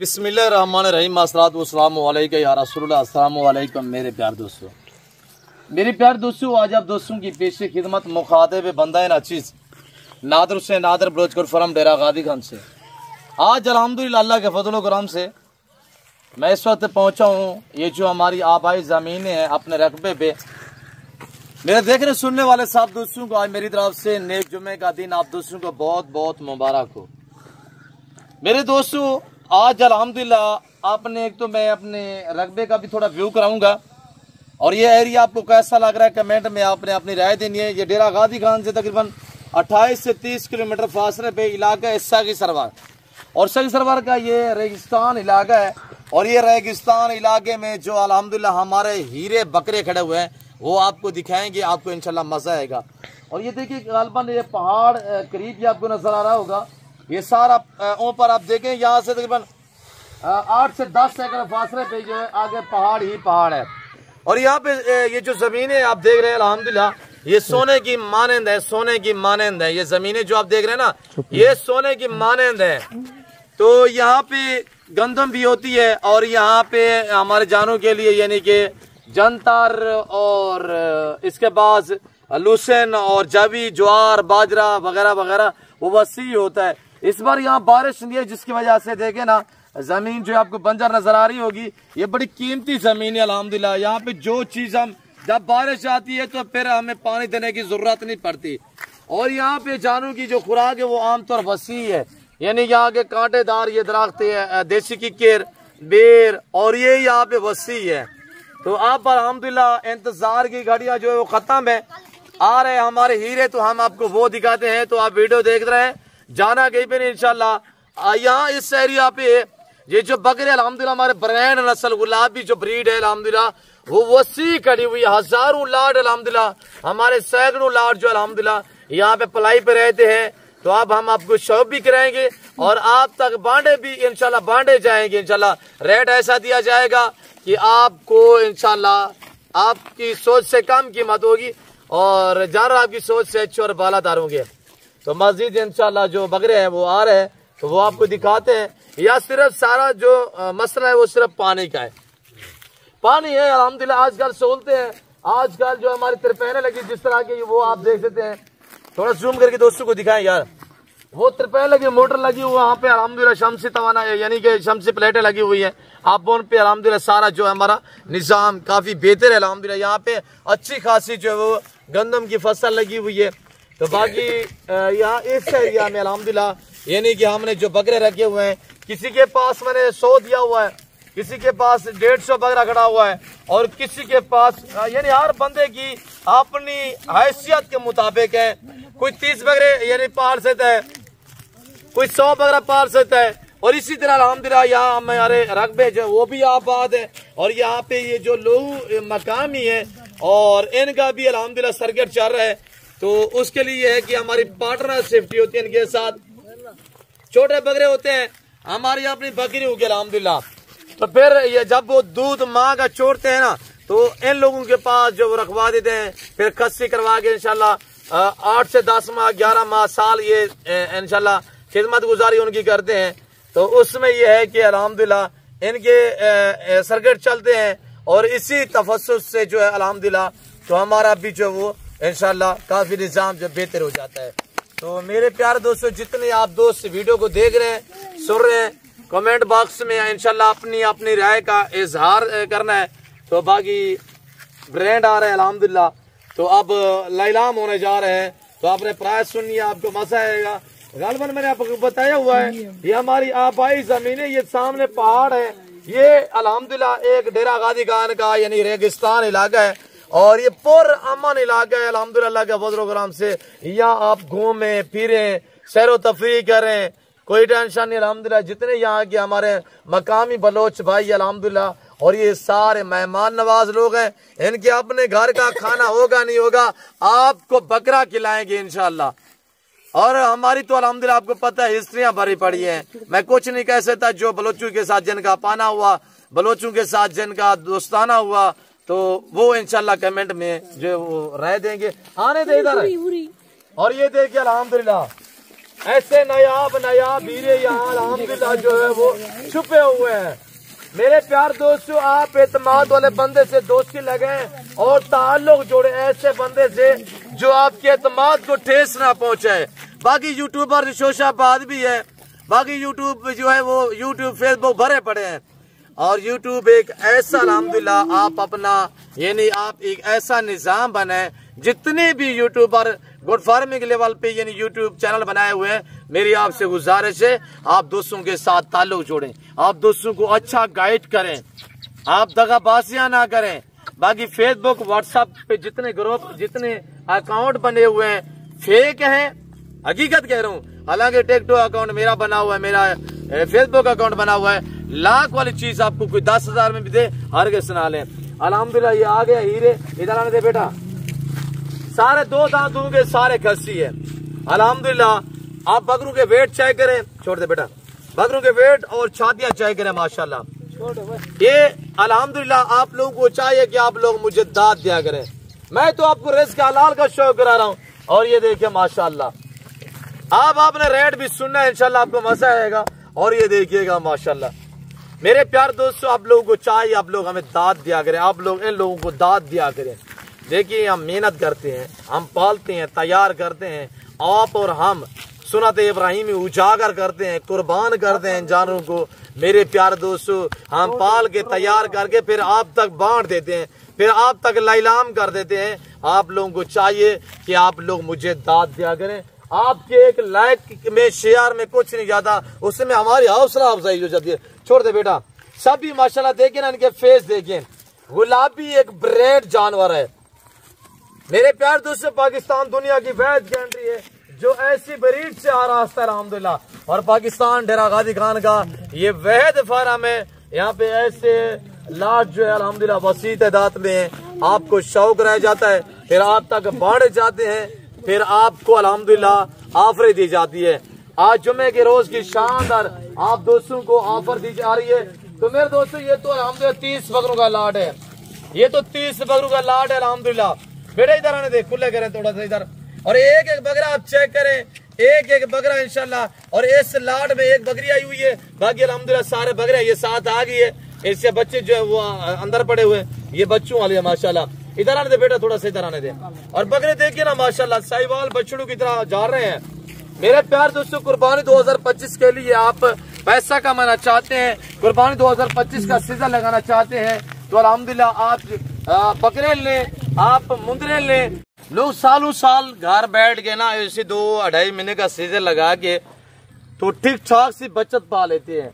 बिस्मिल्लाहिर्रहमानिर्रहीम अस्सलातु वस्सलामु अलैका या रसूलुल्लाह। अस्सलामु अलैकुम मेरे प्यार दोस्तों। मेरे प्यार दोस्तों, आज आप दोस्तों की पेश खिदमत मुखातिब बंदा नाचीज नादर से नादर बलोचकर फरम डेरा गादी खान से आज अल्हम्दुलिल्लाह अल्लाह के फजल करम से मैं इस वक्त पहुंचा हूँ। ये जो हमारी आबाई ज़मीनें हैं अपने रकबे पे, मेरे देखने सुनने वाले सब दोस्तों को आज मेरी तरफ से नेक जुमे का दिन आप दोस्तों को बहुत बहुत मुबारक हो। मेरे दोस्तों, आज अल्हम्दुलिल्लाह आपने एक तो मैं अपने रकबे का भी थोड़ा व्यू कराऊंगा और ये एरिया आपको कैसा लग रहा है कमेंट में आपने अपनी राय देनी है। ये डेरा गादी खान से तकरीबन 28 से 30 किलोमीटर फासले पे इलाका है सगी सरवार, और सगी सरवार का ये रेगिस्तान इलाका है। और ये रेगिस्तान इलाके में जो अल्हम्दुलिल्लाह हमारे हीरे बकरे खड़े हुए हैं वो आपको दिखाएंगे, आपको इंशाल्लाह मजा आएगा। और ये देखिए गालबन ये पहाड़ करीब ही आपको नजर आ रहा होगा। ये सारा ऊपर आप देखें, यहाँ से तकरीबन 8 से 10 एकड़ फासले पे जो है आगे पहाड़ ही पहाड़ है। और यहाँ पे ये जो जमीनें आप देख रहे हैं अल्हम्दुलिल्लाह ये सोने की मानंद है, सोने की मानंद है। ये जमीनें जो आप देख रहे हैं ना ये सोने की मानंद है। तो यहाँ पे गंदम भी होती है और यहाँ पे हमारे जानों के लिए यानी कि जंतर और इसके बाद लूसन और जावी ज्वार बाजरा वगैरह वगैरह वो वसी होता है। इस बार यहाँ बारिश नहीं है जिसकी वजह से देखे ना जमीन जो आपको बंजर नजर आ रही होगी। ये बड़ी कीमती जमीन है अल्हम्दुलिल्लाह। यहाँ पे जो चीज हम जब बारिश आती है तो फिर हमें पानी देने की जरूरत नहीं पड़ती। और यहाँ पे जानों की जो खुराक है वो आमतौर वसी है, यानी यहाँ के कांटेदार ये दरख्त है, देसी किक्कर बेर, और ये यहाँ पे वसी है। तो आप अल्हम्दुलिल्लाह इंतजार की घड़ियां जो है वो खत्म है, आ रहे हमारे हीरे, तो हम आपको वो दिखाते हैं। तो आप वीडियो देख रहे हैं, जाना कहीं पे नहीं इंशाल्लाह। यहाँ इस एरिया पे ये जो बकरे अल्हम्दुलिल्लाह हमारे ब्रांड नस्ल गुलाबी जो ब्रीड है अल्हम्दुलिल्लाह वो वसी खड़ी हुई है। हजारों लाड अल्हम्दुलिल्लाह हमारे सैकड़ों लाड जो अल्हम्दुलिल्लाह यहाँ पे पलाई पे रहते हैं। तो अब हम आपको शो भी कराएंगे और आप तक बांटे भी इंशाल्लाह बांटे जाएंगे। इंशाल्लाह रेट ऐसा दिया जाएगा कि आपको इंशाल्लाह आपकी सोच से कम कीमत होगी और जानवर आपकी सोच से अच्छे और बालादार होंगे। तो मस्जिद इंशाल्लाह जो बकरे हैं वो आ रहे हैं तो वो आपको दिखाते हैं। या सिर्फ सारा जो मसला है वो सिर्फ पानी का है, पानी है अल्हम्दुलिल्लाह। आजकल सोलते हैं, आजकल जो हमारी तिरपैने लगी जिस तरह की वो आप देख सकते हैं। थोड़ा जूम करके दोस्तों को दिखाएं यार, वो तिरपैन लगी मोटर लगी हुई वहाँ पे अल्हम्दुलिल्लाह शमसी तवाना यानी कि शमसी प्लेटें लगी हुई है। आप उन पे अल्हम्दुलिल्लाह सारा जो हमारा निज़ाम काफी बेहतर है अल्हम्दुलिल्लाह। यहाँ पे अच्छी खासी जो है वो गंदम की फसल लगी हुई है। तो बाकी यहाँ इस एरिया में अल्हम्दुलिल्लाह यानी कि हमने जो बकरे रखे हुए हैं, किसी के पास मैंने 100 दिया हुआ है, किसी के पास 150 बकरा खड़ा हुआ है और किसी के पास यानी हर बंदे की अपनी हैसियत के मुताबिक है। कोई 30 बकरे यानी पाल सकता है, कोई 100 बकरा पाल सकता है। और इसी तरह अल्हम्दुलिल्लाह यहाँ हमारे रकबे जो वो भी आबाद है और यहाँ पे ये जो लोग मकामी है और इनका भी अल्हम्दुलिल्लाह सर्किट चल रहा है। तो उसके लिए है कि हमारी पार्टनर सेफ्टी होती है इनके साथ। छोटे बकरे होते हैं हमारी अपनी बकरी होगी अल्हम्दुलिल्लाह। तो फिर ये जब वो दूध माँ का छोड़ते हैं ना तो इन लोगों के पास जो वो रखवा देते हैं, फिर खस्सी करवा के इंशाल्लाह 8 से 10 माह 11 माह साल ये इंशाल्लाह खिदमत गुजारी उनकी करते हैं। तो उसमें यह है कि अल्हम्दुलिल्लाह इनके सर्किट चलते हैं और इसी तफस्सुस से जो है अल्हम्दुलिल्लाह तो हमारा भी जो वो इंशाल्लाह काफी निज़ाम जो बेहतर हो जाता है। तो मेरे प्यारे दोस्तों, जितने आप दोस्त वीडियो को देख रहे हैं सुन रहे हैं, कमेंट बॉक्स में इंशाल्लाह अपनी अपनी राय का इजहार करना है। तो बाकी ब्रांड आ रहे हैं अल्हम्दुलिल्लाह, तो अब लैलाम होने जा रहे हैं। तो आपने प्राइस सुनिए, आपको मजा आएगा। गालबन मैंने आपको बताया हुआ है ये हमारी आबाई जमीन है, ये सामने पहाड़ है, ये अल्हम्दुलिल्लाह एक डेरा गादी खान का यानी रेगिस्तान इलाका है और ये पुर अमन इलाका है अल्हम्दुलिल्लाह के फजल करम से। यहाँ आप घूमें फिरें सैरो तफरीह करें, कोई टेंशन नहीं अल्हम्दुलिल्लाह। जितने यहाँ के हमारे मकामी बलोच भाई अल्हम्दुलिल्लाह और ये सारे मेहमान नवाज लोग हैं, इनके अपने घर का खाना होगा नहीं होगा आपको बकरा खिलाएंगे इंशाल्लाह। और हमारी तो अल्हम्दुलिल्लाह आपको पता है हिस्ट्रियां भरी पड़ी हैं, मैं कुछ नहीं कह सकता। जो बलोचों के साथ जिनका पाना हुआ, बलोचों के साथ जिनका दोस्ताना हुआ, तो वो इंशाल्लाह कमेंट में जो वो राय देंगे। आने दे इधर। और ये देखिए अल्हम्दुलिल्लाह ऐसे नायाब नायाब हीरे यहाँ अल्हम्दुलिल्लाह जो है वो छुपे हुए हैं। मेरे प्यार दोस्तों, आप एतमाद वाले बंदे से दोस्ती लगाएं और ताल्लुक जोड़े ऐसे बंदे से जो आपके एतमाद को ठेस ना पहुंचाए। बाकी यूट्यूबर शोशाबाद भी है, बाकी यूट्यूब जो है वो यूट्यूब फेसबुक भरे पड़े हैं। और यूट्यूब एक ऐसा अल्हम्दुलिल्लाह आप अपना यानी आप एक ऐसा निजाम बनाए, जितने भी यूट्यूबर गुड फार्मिंग लेवल पे यानी यूट्यूब चैनल बनाए हुए हैं, मेरी आपसे गुजारिश है आप दोस्तों के साथ ताल्लुक जोड़ें, आप दोस्तों को अच्छा गाइड करें, आप दगाबाजियां ना करें। बाकी फेसबुक व्हाट्सएप पे जितने ग्रुप जितने अकाउंट बने हुए हैं फेक हैं, हकीकत कह रहा हूँ। हालांकि टिकटॉक अकाउंट मेरा बना हुआ है, मेरा फेसबुक अकाउंट बना हुआ है, लाख वाली चीज आपको कोई 10,000 में भी दे हर के सुना ले। अल्हम्दुलिल्लाह ये आ गया हीरे, इधर आने दे बेटा, सारे 2 दांत दूंगे, सारे खस्सी है अल्हम्दुलिल्लाह। आप बकरों के वेट चेक करें, छोड़ दे बेटा, बकरों के वेट और छातियां चेक करें माशाल्लाह। ये अल्हम्दुलिल्लाह आप लोगों को चाहिए कि आप लोग मुझे दाद दिया करें, मैं तो आपको रिज़्क़ हलाल का शौक करा रहा हूँ। और ये देखिए माशाल्लाह, आप आपने रेट भी सुनना है, इंशाल्लाह आपको मजा आएगा। और ये देखिएगा माशाल्लाह मेरे प्यार दोस्तों, आप लोगों को चाहिए आप लोग हमें दाद दिया करें, आप लोग इन लोगों को दाद दिया करें। देखिए हम मेहनत करते हैं, हम पालते हैं, तैयार करते हैं, आप और हम सुन्नत इब्राहिमी उजागर करते हैं, कुर्बान करते हैं जानवरों को। मेरे प्यार दोस्तों, हम पाल के तैयार करके फिर आप तक बांट देते हैं, फिर आप तक लाइलाम कर देते हैं। आप लोगों को चाहिए कि आप लोग मुझे दाद दिया करें। आपके एक लाइक में शेयर में कुछ नहीं जाता, उसमें हमारी हौसला अफजाई हो जाती है। छोड़ दे बेटा, सभी माशाल्लाह देखें ना, इनके फेस देखें, गुलाबी एक ब्रेड जानवर है। मेरे प्यार दोस्तों, पाकिस्तान दुनिया की वैद कंट्री है जो ऐसी ब्रीड से आ रहा है अल्हम्दुलिल्लाह। और पाकिस्तान डेरा गाजी खान का ये वैद फार्म है, यहाँ पे ऐसे लाट जो है अल्हम्दुलिल्लाह वसी तादाद में है। आपको शौक रह जाता है, फिर आप तक बांटे जाते हैं, फिर आपको अल्हम्दुलिल्लाह ऑफर दी जाती है। आज जुमे के रोज की शानदार आप दोस्तों को ऑफर दी जा रही है। तो मेरे दोस्तों ये तो अल्हम्दुलिल्लाह 30 बकरों का लाट है, ये तो 30 बकरों का लाट है अल्हम्दुलिल्लाह। बेटा इधर आने दे, खुले करें थोड़ा सा इधर, और एक एक बकरा आप चेक करें, एक एक बकरा इंशाल्लाह। और इस लाट में एक बकरी आई हुई है, बाकी अल्हम्दुलिल्लाह सारे बकरे ये साथ आ गई है। इससे बच्चे जो है वो अंदर पड़े हुए, ये बच्चों वाले है माशाल्लाह। इधर आने दे बेटा, थोड़ा सा इधर आने दे। और बकरे देखिए ना माशाल्लाह साहिवाल बछड़ों की तरह जा रहे हैं। मेरे प्यार दोस्तों, कुर्बानी 2025 के लिए आप पैसा कमाना चाहते हैं, कुर्बानी 2025 का सीजन लगाना चाहते हैं, तो अल्हम्दुलिल्लाह आप बकरे लें, आप मुंदरे लें। लोग सालों साल घर बैठ के ना ऐसे 2-2.5 महीने का सीजन लगा के तो ठीक ठाक सी बचत पा लेते हैं।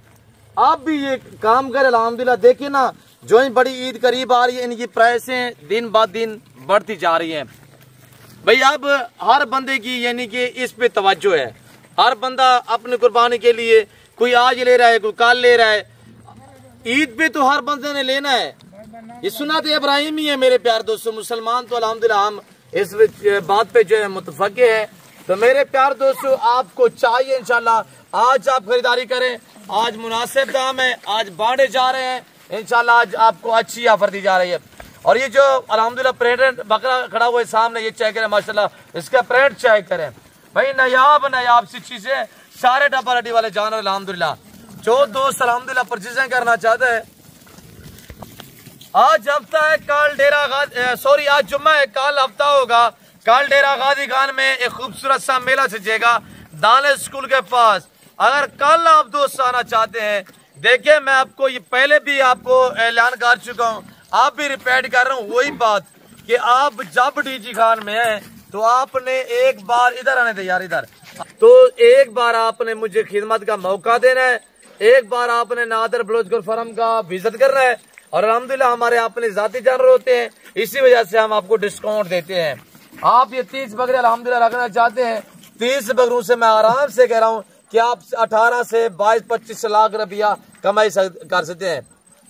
आप भी ये काम करें अल्हम्दुलिल्लाह। देखिए ना, जो ही बड़ी ईद करीब आ रही है, इनकी प्राइसें दिन ब दिन बढ़ती जा रही हैं। भाई अब हर बंदे की यानी कि इस पे तवज्जो है, हर बंदा अपनी कुर्बानी के लिए कोई आज ले रहा है, कोई कल ले रहा है। ईद पे तो हर बंदे ने लेना है, ये सुन्नत इब्राहिमी है। मेरे प्यार दोस्तों, मुसलमान तो अल्हम्दुलिल्लाह हम इस बात पे जो है मुतफक़े है। तो मेरे प्यार दोस्तों, आपको चाहिए इंशाल्लाह आज आप खरीदारी करें, आज मुनासिब दाम है, आज बांटे जा रहे हैं इंशाल्लाह, आज आपको अच्छी ऑफर दी जा रही है। और ये जो अल्हम्दुलिल्लाह प्रेग्नेंट बकरा खड़ा हुआ है सामने, ये चेक करें माशाल्लाह, इसका प्रिंट चेक करें भाई, नायाब सी चीजें, सारे डब्बा रेडी वाले जानवर अल्हम्दुलिल्लाह। जो दोस्त अल्हम्दुलिल्लाह परचेजिंग करना चाहते हैं, आज हफ्ता है, कल डेरा गाजी आज जुम्मा है, कल हफ्ता होगा, कल डेरा गाजी खान में एक खूबसूरत सा मेला सजेगा दाने स्कूल के पास। अगर कल आप दोस्त आना चाहते हैं, देखिए मैं आपको ये पहले भी आपको ऐलान कर चुका हूँ, आप भी रिपीट कर रहा हूँ वही बात कि आप जब डीजी खान में हैं तो आपने एक बार इधर आने दे यार, इधर तो एक बार आपने मुझे खिदमत का मौका देना है, एक बार आपने नादर बलोच फार्म का विजिट करना है। और अल्हम्दुलिल्लाह हमारे अपने जाती जानवर होते हैं, इसी वजह से हम आपको डिस्काउंट देते हैं। आप ये 30 बकरे अल्हम्दुलिल्लाह रखना चाहते हैं, 30 बकरों से मैं आराम से कह रहा हूँ कि आप 18 से 22-25 लाख रुपया कमाई कर सकते हैं।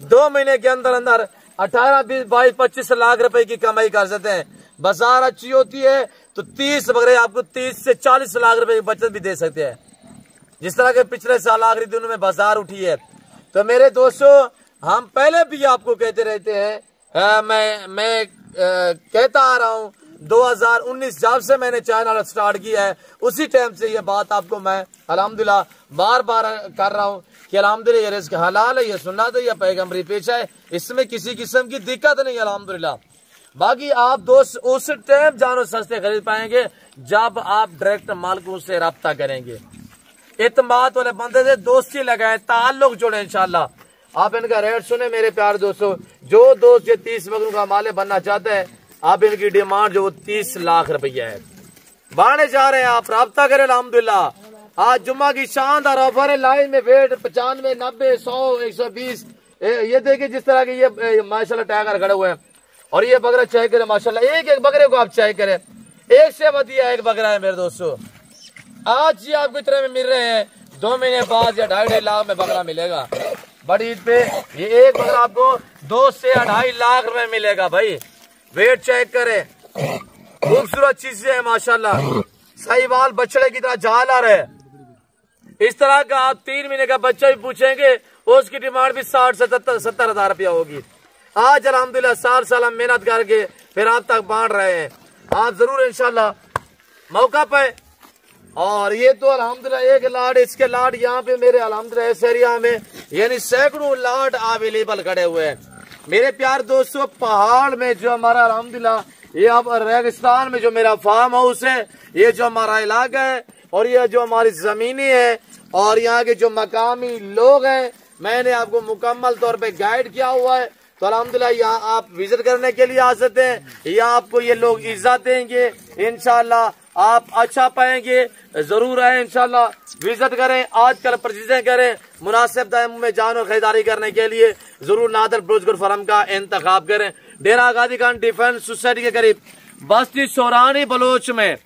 2 महीने के अंदर अंदर 18, 20, 22, 25 लाख रुपए की कमाई कर सकते हैं। बाजार अच्छी होती है तो 30 बकरे आपको 30 से 40 लाख रुपए की बचत भी दे सकते हैं, जिस तरह के पिछले साल आखिरी दिनों में बाजार उठी है। तो मेरे दोस्तों, हम पहले भी आपको कहते रहते हैं, मैं कहता आ रहा हूँ 2019 जब से मैंने चैनल स्टार्ट किया है उसी टाइम से ये बात आपको मैं अल्हम्दुलिल्लाह बार बार कर रहा हूँ कि अल्हम्दुलिल्लाह ये रिज़्क़ हलाल है, ये सुन्नत है, ये पैगम्बरी पेशा है, इसमें किसी किस्म की दिक्कत नहीं अल्हम्दुलिल्लाह। बाकी आप दोस्त उस टाइम जानवर सस्ते खरीद पाएंगे जब आप डायरेक्ट मालिकों से रब्ता करेंगे, इत्मीनान वाले बंदे से दोस्ती लगाए, ताल्लुक जोड़े इंशाल्लाह। आप इनका रेट सुने मेरे प्यारे दोस्तों, जो दोस्त ये 30 बकरों का मालिक बनना चाहता है, आप इनकी डिमांड जो 30 लाख रुपया है, बढ़ने जा रहे हैं, आप रब्ता करें अल्हम्दुलिल्लाह। आज जुम्मा की शानदार ऑफर है, लाइन में वेट 95, 90, 100, 120, ये देखिए जिस तरह के ये माशाल्लाह टाइगर खड़े हुए हैं। और ये बकरा चेक करें माशाल्लाह, एक एक बकरे को आप चेक करें, एक से बढ़िया एक बकरा है मेरे दोस्तों। आज ये आपको इतने में मिल रहे हैं, 2 महीने बाद या 2.5 लाख में बकरा मिलेगा। बड़ी ईद पे ये एक बकरा आपको 2 से 2.5 लाख रुपए मिलेगा भाई। वेट चेक करें, खूबसूरत चीजें है माशाल्लाह, साहिवाल बछड़े की तरह झाल आ रहे हैं। इस तरह का आप 3 महीने का बच्चा भी पूछेंगे उसकी डिमांड भी 60-70 हजार रुपया होगी। आज अल्हम्दुलिल्लाह साल हम मेहनत करके फिर आप तक बांट रहे हैं, आप जरूर इंशाल्लाह मौका पे। और ये तो अल्हम्दुलिल्लाह एक लाड, इसके लाड यहाँ पे मेरे अल्हम्दुलिल्लाह इस एरिया में यानी सैकड़ों लाड अवेलेबल खड़े हुए हैं मेरे प्यार दोस्तों। पहाड़ में जो हमारा अल्हम्दुलिल्लाह ये अब रेगिस्तान में जो मेरा फार्म हाउस है, ये जो हमारा इलाका है और ये जो हमारी जमीनी है और यहाँ के जो मकामी लोग हैं, मैंने आपको मुकम्मल तौर पे गाइड किया हुआ है। तो अल्हम्दुलिल्लाह यहाँ आप विजिट करने के लिए आ सकते हैं, यहाँ आपको ये लोग इज्जत देंगे इंशाल्लाह, आप अच्छा पाएंगे, जरूर आए इंशाल्लाह, विजिट करें, आजकल परचेजिंग करें, मुनासिब दाम में जानवर खरीदारी करने के लिए जरूर नादर ब्रोचर फर्म का इंतखाब करें। डेरा गाजी खान डिफेंस सोसाइटी के करीब बस्ती सौरानी बलोच में,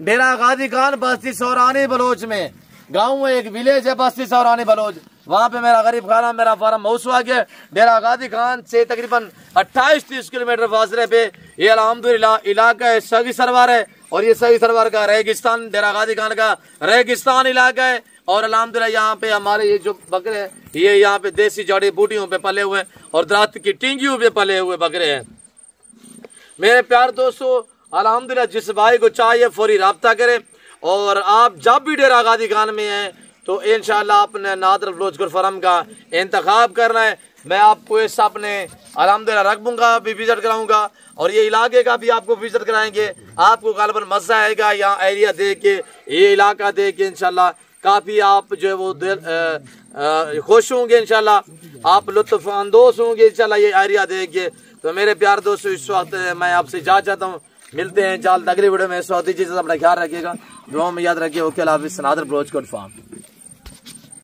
डेरा गाजी खान बस्ती सौरानी बलोच में गाँव में एक विलेज है बस्ती सौरानी बलोच, वहाँ पे मेरा गरीब खाना मेरा फार्म हाउस आ गया। डेरा गाजी खान से तकरीबन 28-30 किलोमीटर फासले पे ये अल्हम्दुलिल्लाह इलाका है, सगी सरवार है और ये सगी सरवार का रेगिस्तान, डेरा गाजी खान का रेगिस्तान इलाका है। और अल्हम्दुलिल्लाह यहाँ पे हमारे ये जो बकरे हैं ये यहाँ पे देसी जड़ी बूटियों पे पले हुए और दरख्त की टिंगियों पे पले हुए बकरे हैं मेरे प्यार दोस्तों। अल्हम्दुलिल्लाह जिस भाई को चाहिए फौरी राब्ता करें और आप जब भी डेरा गाजी खान में हैं तो इंशाल्लाह अपने नादर ब्रोचर फर्म का इंतखाब करना है। मैं आपको इस अपने अल्हम्दुलिल्लाह रकबूंगा भी विजिट कराऊंगा और ये इलाके का भी आपको विजिट कराएंगे। आपको गालबन मजा आएगा यहाँ एरिया देख के, ये इलाका देख के इंशाल्लाह काफी आप जो है वो खुश होंगे इंशाल्लाह, आप लुत्फ अंदोज होंगे इंशाल्लाह ये एरिया देख के। तो मेरे प्यार दोस्तों इस वक्त मैं आपसे जा चाहता हूँ, मिलते हैं जल्द अगली वीडियो में। इस वक्त अपना ख्याल रखिएगा, दुआ में याद रखिए। Okay, another brochure farm.